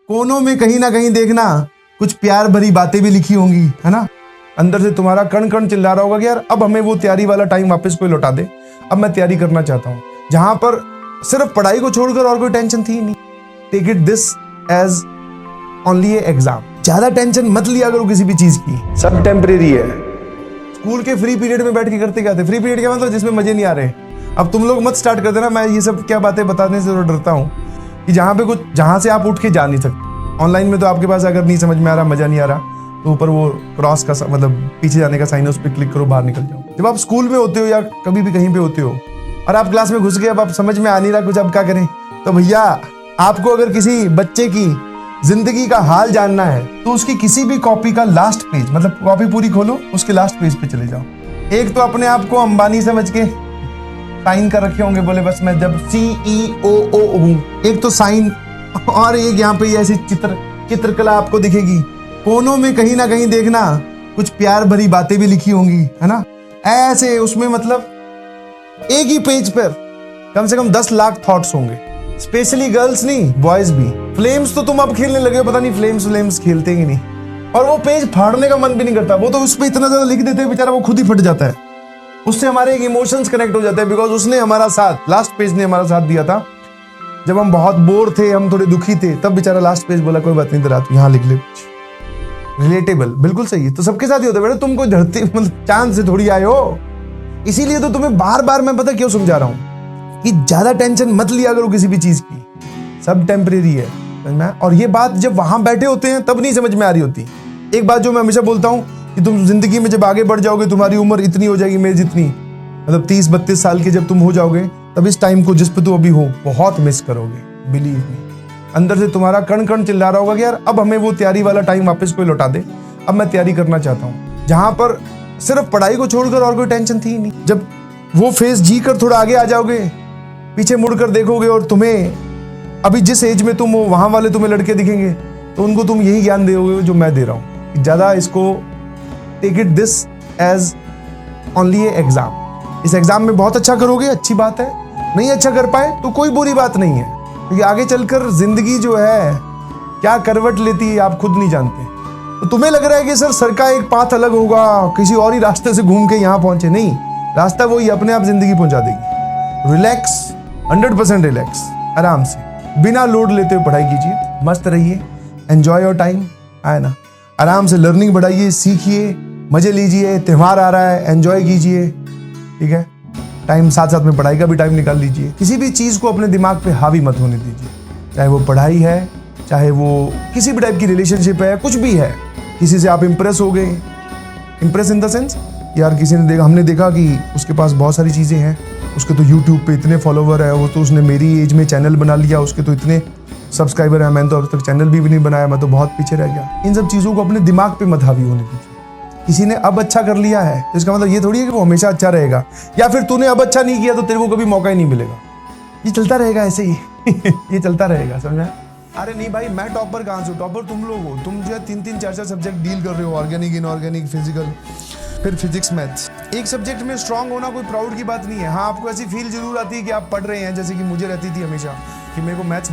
कोनों में कहीं ना कहीं देखना कुछ प्यार भरी बातें भी लिखी होंगी, है ना। अंदर से तुम्हारा कण कण चिल्ला रहा होगा कि यार अब हमें वो तैयारी वाला टाइम वापस कोई लौटा दे, अब मैं तैयारी करना चाहता हूँ, जहां पर सिर्फ पढ़ाई को छोड़कर और कोई टेंशन थी ही नहीं। Take it this as only a exam. ज्यादा टेंशन मत लिया करो किसी भी चीज की, सब टेम्परेरी है। स्कूल के फ्री पीरियड में बैठ के करते क्या थे? फ्री पीरियड क्या मतलब? जिसमें मजे नहीं आ रहे। अब तुम लोग मत स्टार्ट कर देना, मैं ये सब क्या बातें बताने से डरता हूँ कि जहां से आप उठ के जा नहीं सकते। ऑनलाइन में तो आपके पास अगर नहीं समझ में आ रहा, मजा नहीं आ रहा, तो ऊपर वो क्रॉस का मतलब पीछे जाने का साइन है, उस पर क्लिक करो, बाहर निकल जाओ। जब आप स्कूल में होते हो या कभी भी कहीं पे होते हो और आप क्लास में घुस गए, अब आप समझ में आ नहीं रहा कुछ, अब क्या करें? तो भैया आपको अगर किसी बच्चे की जिंदगी का हाल जानना है तो उसकी किसी भी कॉपी का लास्ट पेज, मतलब कॉपी पूरी खोलो, उसके लास्ट पेज पे चले जाओ। एक तो अपने आप को अंबानी समझ के साइन कर रखे होंगे, बोले बस मैं जब CEO हूं, एक तो साइन, और एक यहाँ पे ऐसी चित्रकला आपको दिखेगी। कोनों में कहीं ना कहीं देखना कुछ प्यार भरी बातें भी लिखी होंगी, है ना। ऐसे उसमें मतलब एक ही पेज पर कम से कम 10 लाख थॉट्स होंगे, स्पेशली गर्ल्स नहीं, बॉयज भी। फ्लेम्स तो तुम अब खेलने लगे हो, पता नहीं फ्लेम्स खेलते ही नहीं, और वो पेज फाड़ने का मन भी नहीं करता। वो तो उस पर इतना ज्यादा लिख देते हैं बेचारा, वो खुद ही फट जाता है। उससे हमारे एक इमोशंस कनेक्ट हो जाते हैं, बिकॉज उसने हमारा साथ, लास्ट पेज ने हमारा साथ दिया था जब हम बहुत बोर थे, हम थोड़े दुखी थे, तब बेचारा लास्ट पेज बोला कोई बात नहीं तेरा, यहाँ लिख ले। रिलेटेबल, बिल्कुल सही है। तो सबके साथ ही होता है बेटा, तुम कोई धरती मतलब चांद से थोड़ी आए हो। इसीलिए तो तुम्हें बार बार मैं पता क्यों समझा रहा हूँ कि ज्यादा टेंशन मत लिया करो किसी भी चीज की, सब टेम्परेरी है, समझ में? और ये बात जब वहां बैठे होते हैं तब नहीं समझ में आ रही होती। एक बात जो मैं हमेशा बोलता हूँ कि तुम जिंदगी में जब आगे बढ़ जाओगे, तुम्हारी उम्र इतनी हो जाएगी मेरी जितनी, मतलब 30-32 साल के जब तुम हो जाओगे, तब इस टाइम को जिस पे तुम अभी हो बहुत मिस करोगे, बिलीव मी। अंदर से तुम्हारा कण कण चिल्ला रहा होगा कि यार अब हमें वो तैयारी वाला टाइम वापस कोई लौटा दे, अब मैं तैयारी करना चाहता हूँ, जहां पर सिर्फ पढ़ाई को छोड़कर और कोई टेंशन थी ही नहीं। जब वो फेस जी कर थोड़ा आगे आ जाओगे, पीछे मुड़कर देखोगे और तुम्हें अभी जिस एज में तुम हो वहां वाले तुम्हें लड़के दिखेंगे, तो उनको तुम यही ज्ञान दोगे जो मैं दे रहा हूँ। ज्यादा इसको take it this as only a exam. इस एग्जाम में बहुत अच्छा करोगे, अच्छी बात है, नहीं अच्छा कर पाए तो कोई बुरी बात नहीं है, क्योंकि आगे चलकर जिंदगी जो है क्या करवट लेती है आप खुद नहीं जानते। तो तुम्हें लग रहा है कि सर का एक पाथ अलग होगा, किसी और ही रास्ते से घूम के यहाँ पहुंचे, नहीं, रास्ता वही, अपने आप जिंदगी पहुंचा देगी। रिलैक्स, 100% रिलैक्स, आराम से बिना लोड लेते हुए पढ़ाई कीजिए, मस्त रहिए, एंजॉय योर टाइम, है ना। आराम से लर्निंग बढ़ाइए, सीखिए, मजे लीजिए, त्यौहार आ रहा है, एंजॉय कीजिए, ठीक है। टाइम साथ साथ में पढ़ाई का भी टाइम निकाल लीजिए। किसी भी चीज को अपने दिमाग पे हावी मत होने दीजिए, चाहे वो पढ़ाई है, चाहे वो किसी भी टाइप की रिलेशनशिप है, कुछ भी है। किसी से आप इंप्रेस हो गए, इंप्रेस इन द सेंस यार किसी ने देखा, हमने देखा कि उसके पास बहुत सारी चीजें हैं, उसके तो यूट्यूब पे इतने फॉलोवर है, वो तो उसने मेरी एज में चैनल बना लिया, उसके तो इतने सब्सक्राइबर है, मैंने तो अब तक चैनल भी नहीं बनाया, मैं तो बहुत पीछे रह गया। इन सब चीजों को अपने दिमाग पे मत हावी होने दीजिए। किसी ने अब अच्छा कर लिया है तो इसका मतलब ये थोड़ी है कि वो हमेशा अच्छा रहेगा, या फिर तूने अब अच्छा नहीं किया तो तेरे को कभी मौका ही नहीं मिलेगा। ये चलता रहेगा ऐसे ही ये चलता रहेगा, समझा? अरे नहीं भाई, मैं टॉपर कहाँ से हूँ? टॉपर तुम लोग हो। तुम जो है 3-3, 4-4 सब्जेक्ट डील कर रहे हो, ऑर्गेनिक, इनऑर्गेनिक, फिजिकल, फिर फिजिक्स, मैथ्स। एक सब्जेक्ट में स्ट्रांग होना कोई प्राउड की बात नहीं है। हाँ, आपको ऐसी फील जरूर आती है कि आप पढ़ रहे हैं, जैसे कि मुझे रहती थी हमेशा कि मेरे को मैथ्स